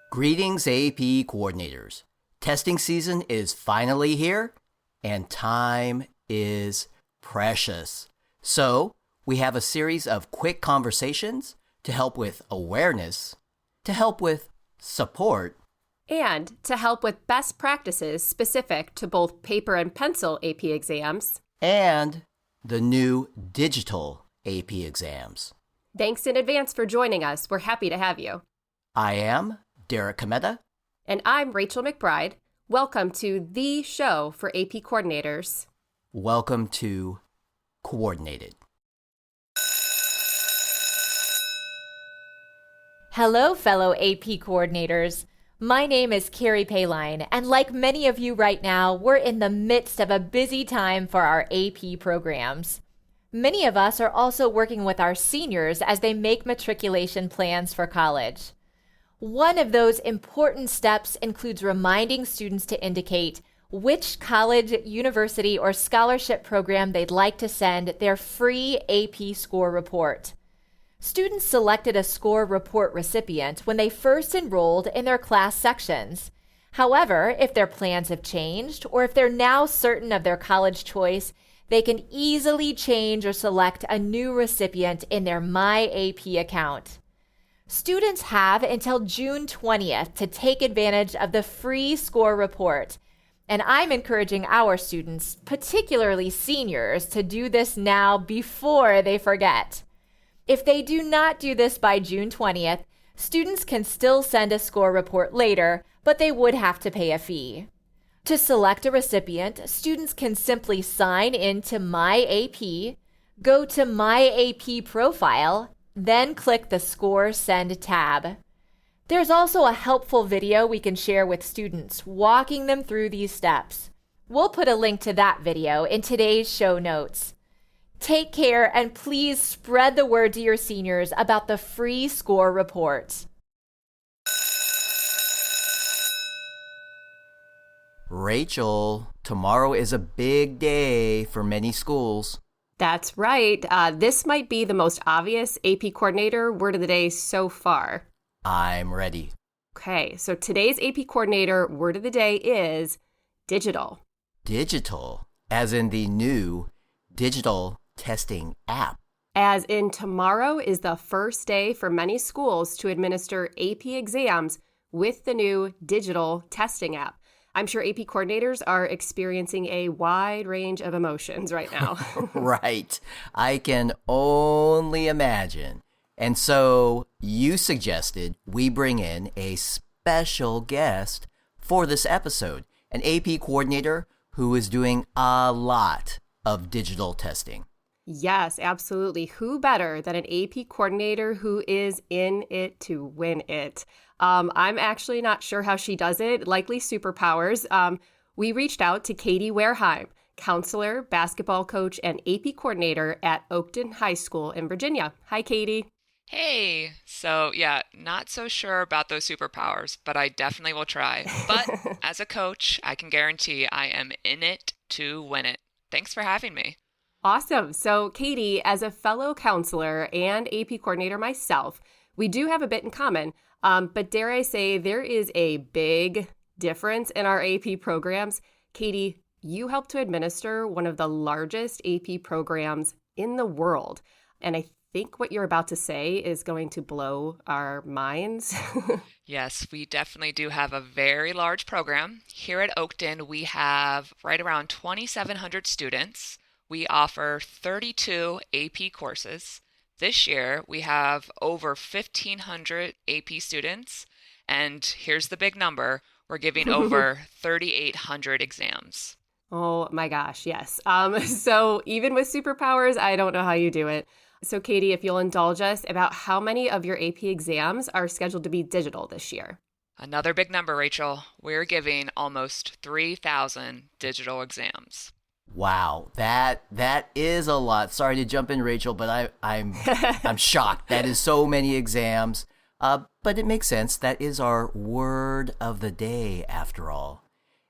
Greetings, AP coordinators. Testing season is finally here, and time is precious. So, we have a series of quick conversations to help with awareness, to help with support, and to help with best practices specific to both paper and pencil AP exams, and the new digital AP exams. Thanks in advance for joining us. We're happy to have you. I am Derek Kameda. And I'm Rachel McBride. Welcome to the show for AP coordinators. Welcome to Coordinated. Hello, fellow AP coordinators. My name is Carrie Payline, and like many of you right now, we're in the midst of a busy time for our AP programs. Many of us are also working with our seniors as they make matriculation plans for college. One of those important steps includes reminding students to indicate which college, university, or scholarship program they'd like to send their free AP score report. Students selected a score report recipient when they first enrolled in their class sections. However, if their plans have changed, or if they're now certain of their college choice, they can easily change or select a new recipient in their My AP account. Students have until June 20th to take advantage of the free score report, and I'm encouraging our students, particularly seniors, to do this now before they forget. If they do not do this by June 20th, students can still send a score report later, but they would have to pay a fee. To select a recipient, students can simply sign into My AP, go to My AP profile, then click the Score Send tab. There's also a helpful video we can share with students, walking them through these steps. We'll put a link to that video in today's show notes. Take care and please spread the word to your seniors about the free score report. Rachel, tomorrow is a big day for many schools. That's right. This might be the most obvious AP coordinator word of the day so far. I'm ready. Okay, so today's AP coordinator word of the day is digital. Digital, as in the new digital testing app. As in tomorrow is the first day for many schools to administer AP exams with the new digital testing app. I'm sure AP coordinators are experiencing a wide range of emotions right now. Right. I can only imagine. And so you suggested we bring in a special guest for this episode, an AP coordinator who is doing a lot of digital testing. Yes, absolutely. Who better than an AP coordinator who is in it to win it? I'm actually not sure how she does it, likely superpowers. We reached out to Katie Warehime, counselor, basketball coach, and AP coordinator at Oakton High School in Virginia. Hi, Katie. Hey, so yeah, not so sure about those superpowers, but I definitely will try. But as a coach, I can guarantee I am in it to win it. Thanks for having me. Awesome. So, Katie, as a fellow counselor and AP coordinator myself, we do have a bit in common. But dare I say, there is a big difference in our AP programs. Katie, you help to administer one of the largest AP programs in the world. And I think what you're about to say is going to blow our minds. Yes, we definitely do have a very large program. Here at Oakton, we have right around 2,700 students. We offer 32 AP courses. This year, we have over 1,500 AP students, and here's the big number, we're giving over 3,800 exams. Oh my gosh, yes. So even with superpowers, I don't know how you do it. So Katie, if you'll indulge us, about how many of your AP exams are scheduled to be digital this year? Another big number, Rachel. We're giving almost 3,000 digital exams. Wow, that is a lot. Sorry to jump in, Rachel, but I'm shocked. That is so many exams. But it makes sense. That is our word of the day, after all.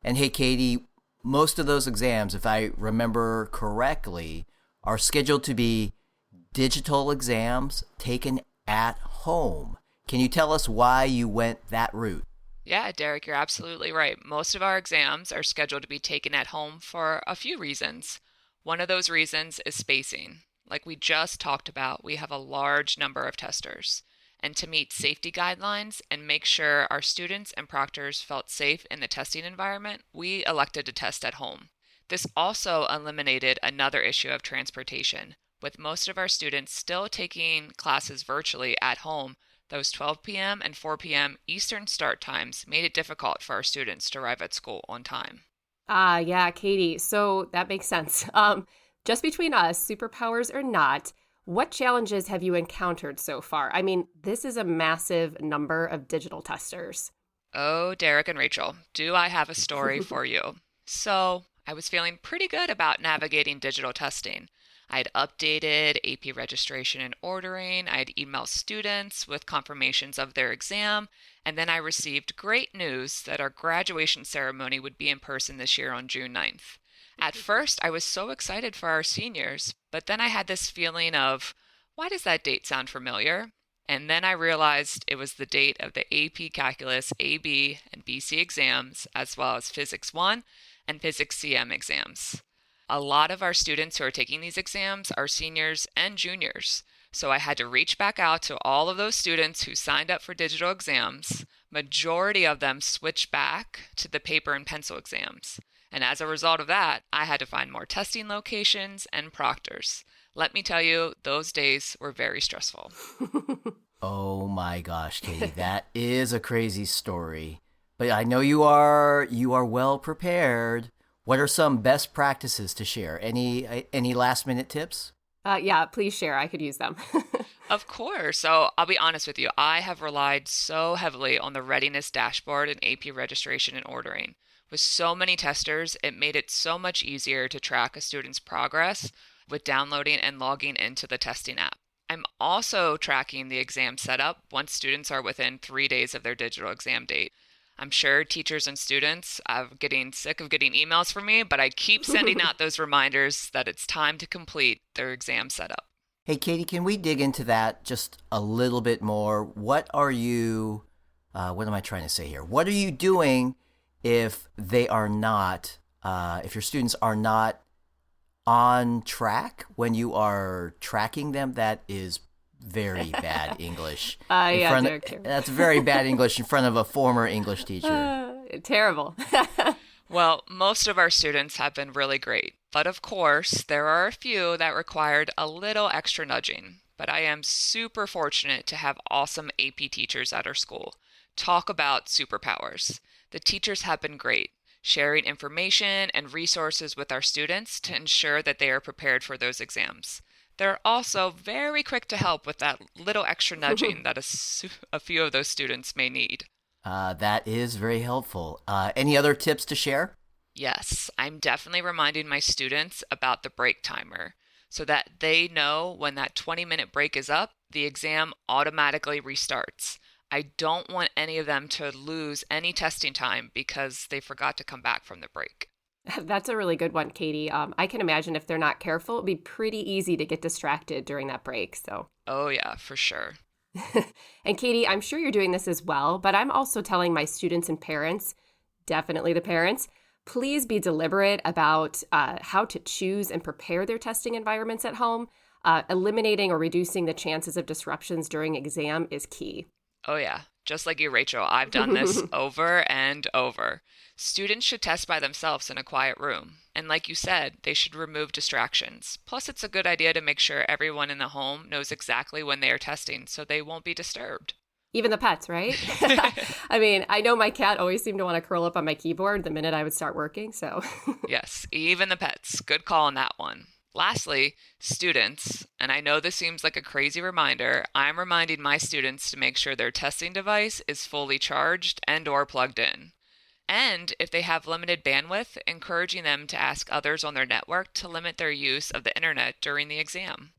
And hey, Katie, most of those exams, if I remember correctly, are scheduled to be digital exams taken at home. Can you tell us why you went that route? Yeah, Derek, you're absolutely right. Most of our exams are scheduled to be taken at home for a few reasons. One of those reasons is spacing. Like we just talked about, we have a large number of testers. And to meet safety guidelines and make sure our students and proctors felt safe in the testing environment, we elected to test at home. This also eliminated another issue of transportation. With most of our students still taking classes virtually at home, those 12 p.m. and 4 p.m. Eastern start times made it difficult for our students to arrive at school on time. Yeah, Katie. So that makes sense. Just between us, superpowers or not, what challenges have you encountered so far? I mean, this is a massive number of digital testers. Oh, Derek and Rachel, do I have a story for you? So, I was feeling pretty good about navigating digital testing. I had updated AP registration and ordering. I had emailed students with confirmations of their exam. And then I received great news that our graduation ceremony would be in person this year on June 9th. At first, I was so excited for our seniors, but then I had this feeling of, why does that date sound familiar? And then I realized it was the date of the AP Calculus AB and BC exams, as well as Physics 1 and Physics CM exams. A lot of our students who are taking these exams are seniors and juniors, so I had to reach back out to all of those students who signed up for digital exams. Majority of them switched back to the paper and pencil exams. And as a result of that, I had to find more testing locations and proctors. Let me tell you, those days were very stressful. Oh my gosh, Katie, that is a crazy story. But I know you are well prepared. What are some best practices to share? Any last minute tips? Yeah, please share. I could use them. Of course. So I'll be honest with you. I have relied so heavily on the readiness dashboard and AP registration and ordering. With so many testers, it made it so much easier to track a student's progress with downloading and logging into the testing app. I'm also tracking the exam setup once students are within 3 days of their digital exam date. I'm sure teachers and students are getting sick of getting emails from me, but I keep sending out those reminders that it's time to complete their exam setup. Hey, Katie, can we dig into that just a little bit more? What am I trying to say here? What are you doing if they are not, if your students are not on track when you are tracking them? That is very bad English. That's very bad English in front of a former English teacher. Terrible. Well, most of our students have been really great, but of course, there are a few that required a little extra nudging. But I am super fortunate to have awesome AP teachers at our school. Talk about superpowers. The teachers have been great, sharing information and resources with our students to ensure that they are prepared for those exams. They're also very quick to help with that little extra nudging that a few of those students may need. That is very helpful. Any other tips to share? Yes, I'm definitely reminding my students about the break timer so that they know when that 20-minute break is up, the exam automatically restarts. I don't want any of them to lose any testing time because they forgot to come back from the break. That's a really good one, Katie. I can imagine if they're not careful, it'd be pretty easy to get distracted during that break. So. Oh, yeah, for sure. And Katie, I'm sure you're doing this as well, but I'm also telling my students and parents, definitely the parents, please be deliberate about how to choose and prepare their testing environments at home. Eliminating or reducing the chances of disruptions during exam is key. Oh, yeah. Just like you, Rachel, I've done this over and over. Students should test by themselves in a quiet room. And like you said, they should remove distractions. Plus, it's a good idea to make sure everyone in the home knows exactly when they are testing so they won't be disturbed. Even the pets, right? I mean, I know my cat always seemed to want to curl up on my keyboard the minute I would start working, so. Yes, even the pets. Good call on that one. Lastly, students, and I know this seems like a crazy reminder, I'm reminding my students to make sure their testing device is fully charged and or plugged in. And if they have limited bandwidth, encouraging them to ask others on their network to limit their use of the internet during the exam.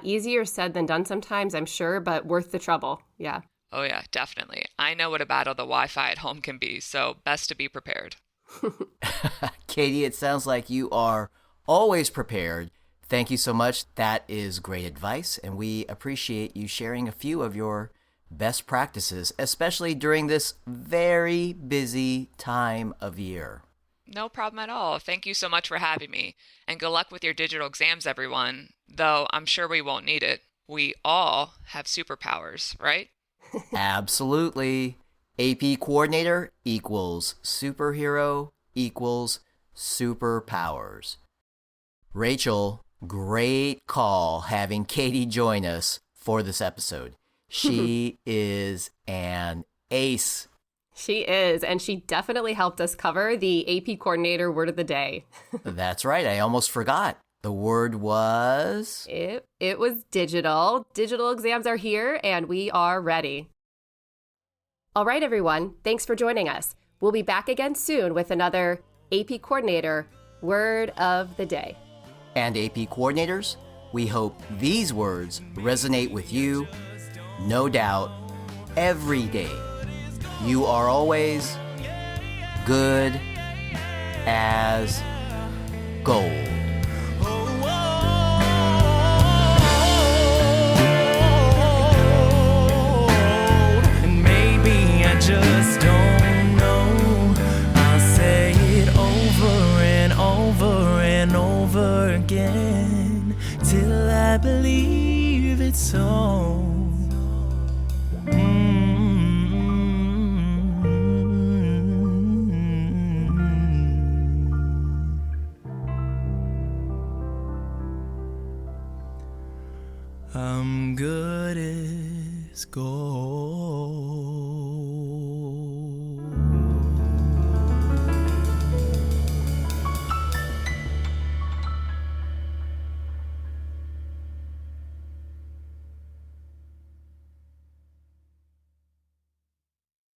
Easier said than done sometimes, I'm sure, but worth the trouble. Yeah. Oh yeah, definitely. I know what a battle the Wi-Fi at home can be, so best to be prepared. Katie, it sounds like you are always prepared. Thank you so much. That is great advice, and we appreciate you sharing a few of your best practices, especially during this very busy time of year. No problem at all. Thank you so much for having me. And good luck with your digital exams, everyone. Though I'm sure we won't need it. We all have superpowers, right? Absolutely. AP coordinator equals superhero equals superpowers. Rachel, great call having Katie join us for this episode. She is an ace. She is, and she definitely helped us cover the AP coordinator word of the day. That's right. I almost forgot. The word was... It was digital. Digital exams are here, and we are ready. All right, everyone. Thanks for joining us. We'll be back again soon with another AP coordinator word of the day. And AP coordinators, we hope these words resonate with you, no doubt, every day. You are always good as gold. And maybe I just don't know. I'll say it over and over and over again till I believe it's so. I'm good as gold.